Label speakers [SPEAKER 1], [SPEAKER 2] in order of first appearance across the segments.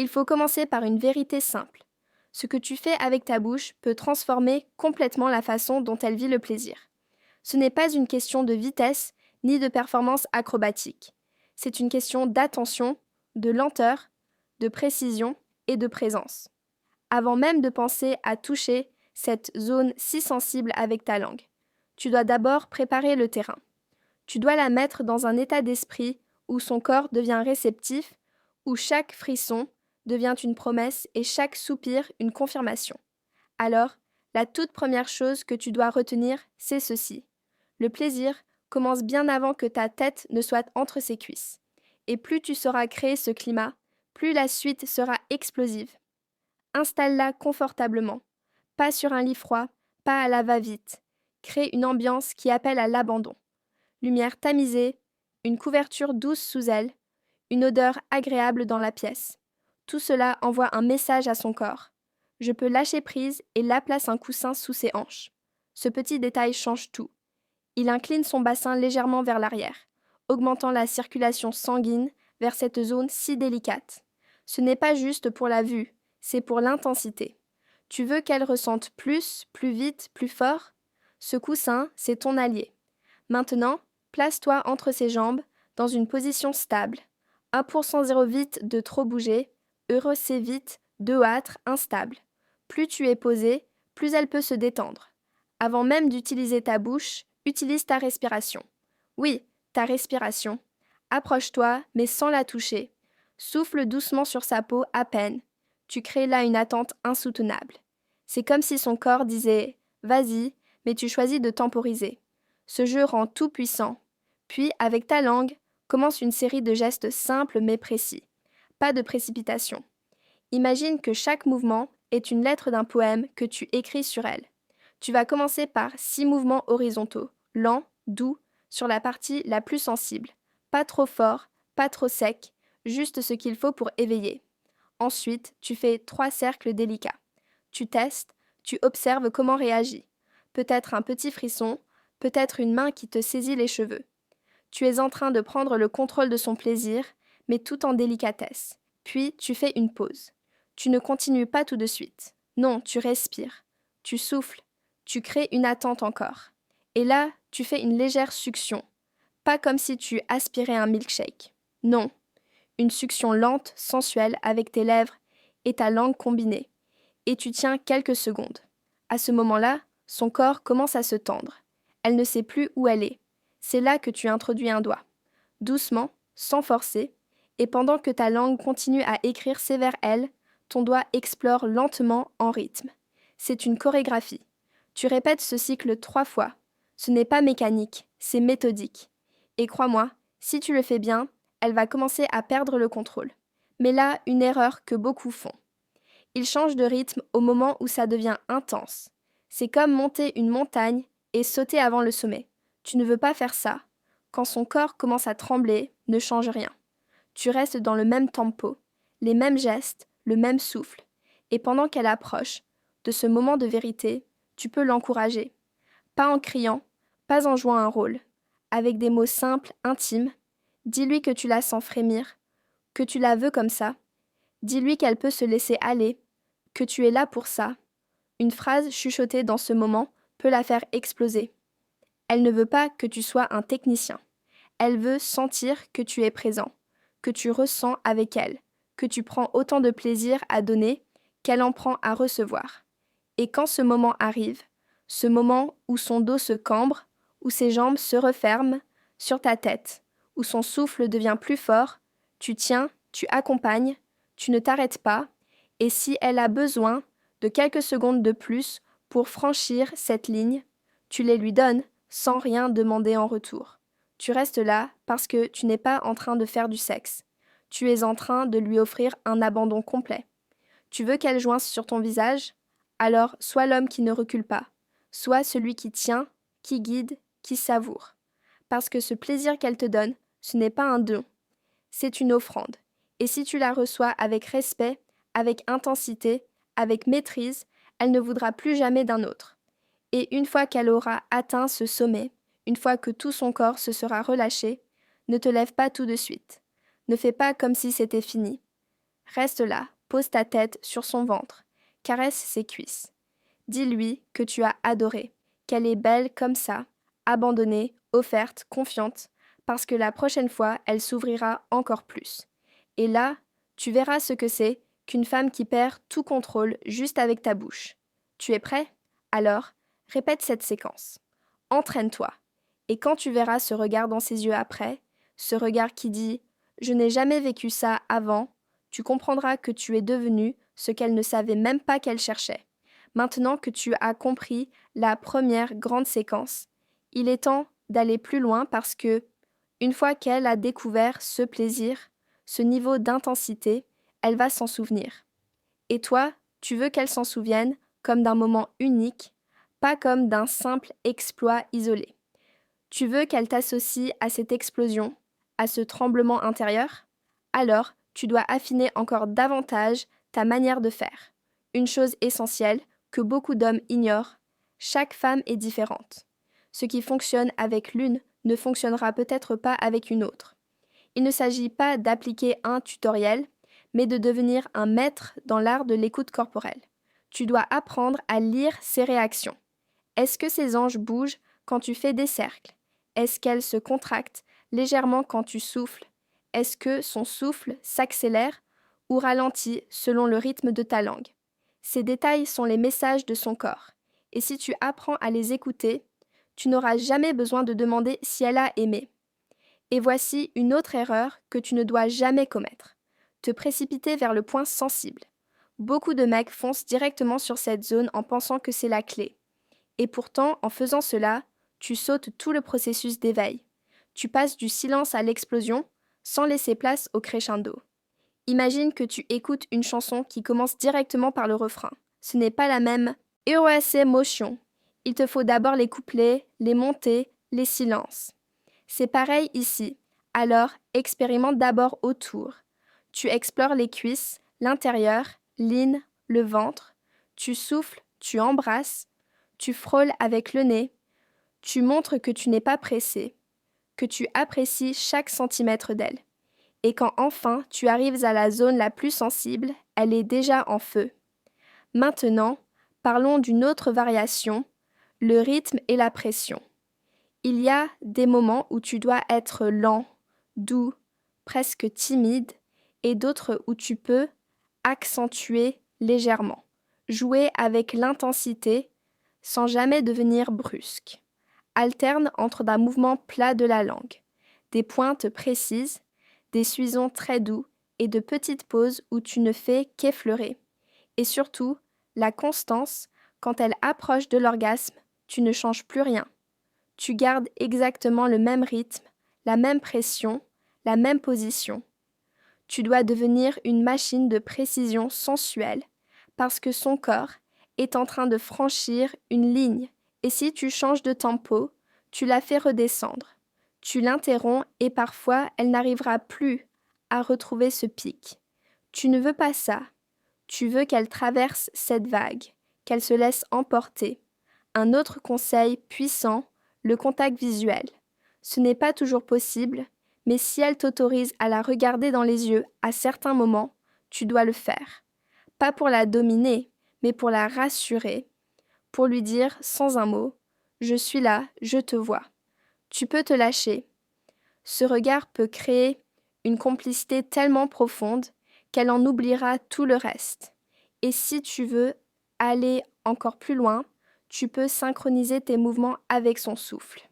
[SPEAKER 1] Il faut commencer par une vérité simple. Ce que tu fais avec ta bouche peut transformer complètement la façon dont elle vit le plaisir. Ce n'est pas une question de vitesse ni de performance acrobatique. C'est une question d'attention, de lenteur, de précision et de présence. Avant même de penser à toucher cette zone si sensible avec ta langue, tu dois d'abord préparer le terrain. Tu dois la mettre dans un état d'esprit où son corps devient réceptif, où chaque frisson devient une promesse et chaque soupir une confirmation. Alors, la toute première chose que tu dois retenir, c'est ceci. Le plaisir commence bien avant que ta tête ne soit entre ses cuisses. Et plus tu sauras créer ce climat, plus la suite sera explosive. Installe-la confortablement, pas sur un lit froid, pas à la va-vite. Crée une ambiance qui appelle à l'abandon. Lumière tamisée, une couverture douce sous elle, une odeur agréable dans la pièce. Tout cela envoie un message à son corps. Je peux lâcher prise et la place un coussin sous ses hanches. Ce petit détail change tout. Il incline son bassin légèrement vers l'arrière, augmentant la circulation sanguine vers cette zone si délicate. Ce n'est pas juste pour la vue, c'est pour l'intensité. Tu veux qu'elle ressente plus, plus vite, plus fort? Ce coussin, c'est ton allié. Maintenant, place-toi entre ses jambes, dans une position stable. 1% zéro vite de trop bouger, heureux c'est vite, d'euâtre, instable. Plus tu es posé, plus elle peut se détendre. Avant même d'utiliser ta bouche, utilise ta respiration. Oui, ta respiration. Approche-toi, mais sans la toucher. Souffle doucement sur sa peau à peine. Tu crées là une attente insoutenable. C'est comme si son corps disait « Vas-y », mais tu choisis de temporiser. Ce jeu rend tout puissant. Puis, avec ta langue, commence une série de gestes simples mais précis. Pas de précipitation. Imagine que chaque mouvement est une lettre d'un poème que tu écris sur elle. Tu vas commencer par 6 mouvements horizontaux, lents, doux, sur la partie la plus sensible. Pas trop fort, pas trop sec, juste ce qu'il faut pour éveiller. Ensuite, tu fais 3 cercles délicats. Tu testes, tu observes comment réagit. Peut-être un petit frisson, peut-être une main qui te saisit les cheveux. Tu es en train de prendre le contrôle de son plaisir, mais tout en délicatesse. Puis tu fais une pause. Tu ne continues pas tout de suite. Non, tu respires. Tu souffles. Tu crées une attente encore. Et là, tu fais une légère succion. Pas comme si tu aspirais un milkshake. Non. Une succion lente, sensuelle, avec tes lèvres et ta langue combinée. Et tu tiens quelques secondes. À ce moment-là, son corps commence à se tendre. Elle ne sait plus où elle est. C'est là que tu introduis un doigt. Doucement, sans forcer, et pendant que ta langue continue à écrire c'est vers elle, ton doigt explore lentement en rythme. C'est une chorégraphie. Tu répètes ce cycle 3 fois. Ce n'est pas mécanique, c'est méthodique. Et crois-moi, si tu le fais bien, elle va commencer à perdre le contrôle. Mais là, une erreur que beaucoup font. Ils changent de rythme au moment où ça devient intense. C'est comme monter une montagne et sauter avant le sommet. Tu ne veux pas faire ça. Quand son corps commence à trembler, ne change rien. Tu restes dans le même tempo, les mêmes gestes, le même souffle. Et pendant qu'elle approche de ce moment de vérité, tu peux l'encourager. Pas en criant, pas en jouant un rôle. Avec des mots simples, intimes, dis-lui que tu la sens frémir, que tu la veux comme ça. Dis-lui qu'elle peut se laisser aller, que tu es là pour ça. Une phrase chuchotée dans ce moment peut la faire exploser. Elle ne veut pas que tu sois un technicien. Elle veut sentir que tu es présent, que tu ressens avec elle, que tu prends autant de plaisir à donner qu'elle en prend à recevoir. Et quand ce moment arrive, ce moment où son dos se cambre, où ses jambes se referment sur ta tête, où son souffle devient plus fort, tu tiens, tu accompagnes, tu ne t'arrêtes pas, et si elle a besoin de quelques secondes de plus pour franchir cette ligne, tu les lui donnes sans rien demander en retour. Tu restes là parce que tu n'es pas en train de faire du sexe. Tu es en train de lui offrir un abandon complet. Tu veux qu'elle joince sur ton visage? Alors sois l'homme qui ne recule pas. Sois celui qui tient, qui guide, qui savoure. Parce que ce plaisir qu'elle te donne, ce n'est pas un don. C'est une offrande. Et si tu la reçois avec respect, avec intensité, avec maîtrise, elle ne voudra plus jamais d'un autre. Et une fois qu'elle aura atteint ce sommet, une fois que tout son corps se sera relâché, ne te lève pas tout de suite. Ne fais pas comme si c'était fini. Reste là, pose ta tête sur son ventre, caresse ses cuisses. Dis-lui que tu as adoré, qu'elle est belle comme ça, abandonnée, offerte, confiante, parce que la prochaine fois, elle s'ouvrira encore plus. Et là, tu verras ce que c'est qu'une femme qui perd tout contrôle juste avec ta bouche. Tu es prêt? Alors, répète cette séquence. Entraîne-toi. Et quand tu verras ce regard dans ses yeux après, ce regard qui dit « Je n'ai jamais vécu ça avant », tu comprendras que tu es devenu ce qu'elle ne savait même pas qu'elle cherchait. Maintenant que tu as compris la première grande séquence, il est temps d'aller plus loin parce que, une fois qu'elle a découvert ce plaisir, ce niveau d'intensité, elle va s'en souvenir. Et toi, tu veux qu'elle s'en souvienne comme d'un moment unique, pas comme d'un simple exploit isolé. Tu veux qu'elle t'associe à cette explosion, à ce tremblement intérieur? Alors, tu dois affiner encore davantage ta manière de faire. Une chose essentielle que beaucoup d'hommes ignorent, chaque femme est différente. Ce qui fonctionne avec l'une ne fonctionnera peut-être pas avec une autre. Il ne s'agit pas d'appliquer un tutoriel, mais de devenir un maître dans l'art de l'écoute corporelle. Tu dois apprendre à lire ses réactions. Est-ce que ses hanches bougent quand tu fais des cercles? Est-ce qu'elles se contractent légèrement quand tu souffles? Est-ce que son souffle s'accélère ou ralentit selon le rythme de ta langue? Ces détails sont les messages de son corps. Et si tu apprends à les écouter, tu n'auras jamais besoin de demander si elle a aimé. Et voici une autre erreur que tu ne dois jamais commettre. Te précipiter vers le point sensible. Beaucoup de mecs foncent directement sur cette zone en pensant que c'est la clé. Et pourtant, en faisant cela, tu sautes tout le processus d'éveil. Tu passes du silence à l'explosion sans laisser place au crescendo. Imagine que tu écoutes une chanson qui commence directement par le refrain. Ce n'est pas la même motion. Il te faut d'abord les couplets, les montées, les silences. C'est pareil ici. Alors, expérimente d'abord autour. Tu explores les cuisses, l'intérieur, l'inne, le ventre. Tu souffles, tu embrasses, tu frôles avec le nez. Tu montres que tu n'es pas pressé, que tu apprécies chaque centimètre d'elle. Et quand enfin tu arrives à la zone la plus sensible, elle est déjà en feu. Maintenant, parlons d'une autre variation, le rythme et la pression. Il y a des moments où tu dois être lent, doux, presque timide, et d'autres où tu peux accentuer légèrement, jouer avec l'intensité sans jamais devenir brusque. Alterne entre d'un mouvement plat de la langue, des pointes précises, des suisons très doux et de petites pauses où tu ne fais qu'effleurer. Et surtout, la constance, quand elle approche de l'orgasme, tu ne changes plus rien. Tu gardes exactement le même rythme, la même pression, la même position. Tu dois devenir une machine de précision sensuelle parce que son corps est en train de franchir une ligne et si tu changes de tempo, tu la fais redescendre. Tu l'interromps et parfois elle n'arrivera plus à retrouver ce pic. Tu ne veux pas ça. Tu veux qu'elle traverse cette vague, qu'elle se laisse emporter. Un autre conseil puissant, le contact visuel. Ce n'est pas toujours possible, mais si elle t'autorise à la regarder dans les yeux à certains moments, tu dois le faire. Pas pour la dominer, mais pour la rassurer, pour lui dire sans un mot « Je suis là, je te vois ». Tu peux te lâcher. Ce regard peut créer une complicité tellement profonde qu'elle en oubliera tout le reste. Et si tu veux aller encore plus loin, tu peux synchroniser tes mouvements avec son souffle.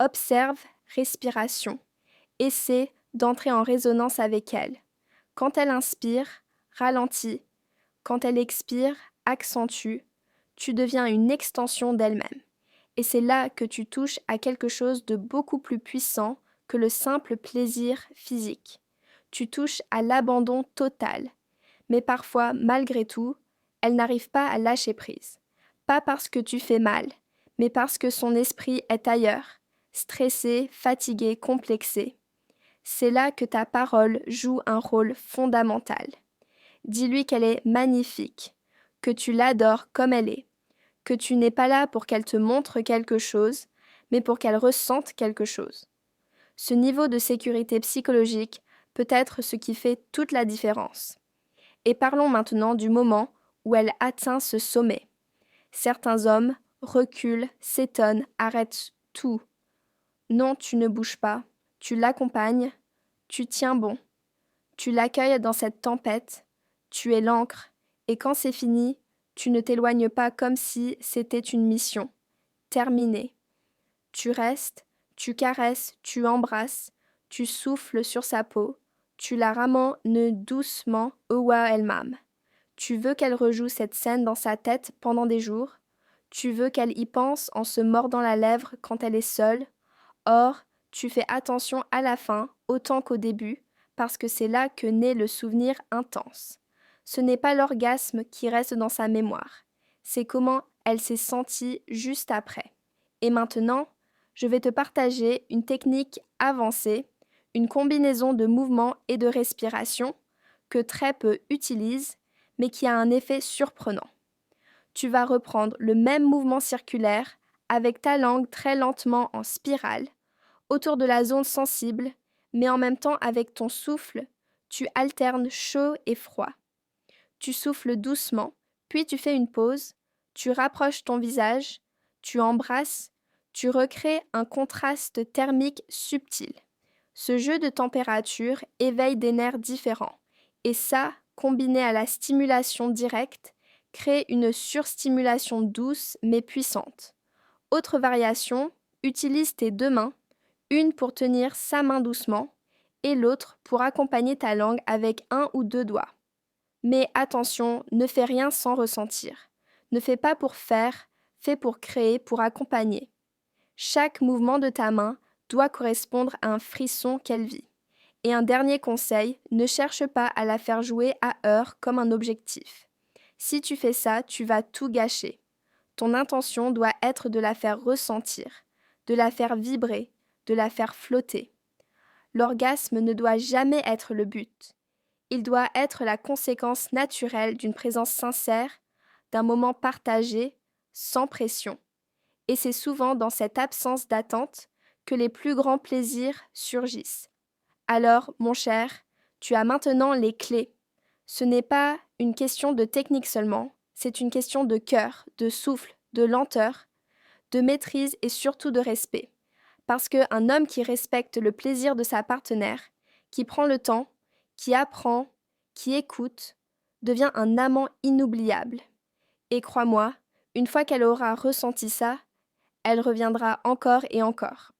[SPEAKER 1] Observe, respiration. Essaie d'entrer en résonance avec elle. Quand elle inspire, ralentis. Quand elle expire, accentue. Tu deviens une extension d'elle-même. Et c'est là que tu touches à quelque chose de beaucoup plus puissant que le simple plaisir physique. Tu touches à l'abandon total. Mais parfois, malgré tout, elle n'arrive pas à lâcher prise. Pas parce que tu fais mal, mais parce que son esprit est ailleurs, stressé, fatigué, complexé. C'est là que ta parole joue un rôle fondamental. Dis-lui qu'elle est magnifique, que tu l'adores comme elle est, que tu n'es pas là pour qu'elle te montre quelque chose, mais pour qu'elle ressente quelque chose. Ce niveau de sécurité psychologique peut être ce qui fait toute la différence. Et parlons maintenant du moment où elle atteint ce sommet. Certains hommes reculent, s'étonnent, arrêtent tout. Non, tu ne bouges pas, tu l'accompagnes, tu tiens bon, tu l'accueilles dans cette tempête, tu es l'encre, et quand c'est fini, tu ne t'éloignes pas comme si c'était une mission. Terminée. Tu restes, tu caresses, tu embrasses, tu souffles sur sa peau, tu la ramènes doucement où elle m'âme. Tu veux qu'elle rejoue cette scène dans sa tête pendant des jours. Tu veux qu'elle y pense en se mordant la lèvre quand elle est seule. Or, tu fais attention à la fin autant qu'au début, parce que c'est là que naît le souvenir intense. Ce n'est pas l'orgasme qui reste dans sa mémoire, c'est comment elle s'est sentie juste après. Et maintenant, je vais te partager une technique avancée, une combinaison de mouvements et de respiration que très peu utilisent, mais qui a un effet surprenant. Tu vas reprendre le même mouvement circulaire avec ta langue très lentement en spirale, autour de la zone sensible, mais en même temps avec ton souffle, tu alternes chaud et froid. Tu souffles doucement, puis tu fais une pause, tu rapproches ton visage, tu embrasses, tu recrées un contraste thermique subtil. Ce jeu de température éveille des nerfs différents, et ça, combiné à la stimulation directe, crée une surstimulation douce mais puissante. Autre variation, utilise tes deux mains, une pour tenir sa main doucement et l'autre pour accompagner ta langue avec un ou deux doigts. Mais attention, ne fais rien sans ressentir. Ne fais pas pour faire, fais pour créer, pour accompagner. Chaque mouvement de ta main doit correspondre à un frisson qu'elle vit. Et un dernier conseil, ne cherche pas à la faire jouer à heure comme un objectif. Si tu fais ça, tu vas tout gâcher. Ton intention doit être de la faire ressentir, de la faire vibrer, de la faire flotter. L'orgasme ne doit jamais être le but. Il doit être la conséquence naturelle d'une présence sincère, d'un moment partagé, sans pression. Et c'est souvent dans cette absence d'attente que les plus grands plaisirs surgissent. Alors, mon cher, tu as maintenant les clés. Ce n'est pas une question de technique seulement, c'est une question de cœur, de souffle, de lenteur, de maîtrise et surtout de respect. Parce qu'un homme qui respecte le plaisir de sa partenaire, qui prend le temps, qui apprend, qui écoute, devient un amant inoubliable. Et crois-moi, une fois qu'elle aura ressenti ça, elle reviendra encore et encore.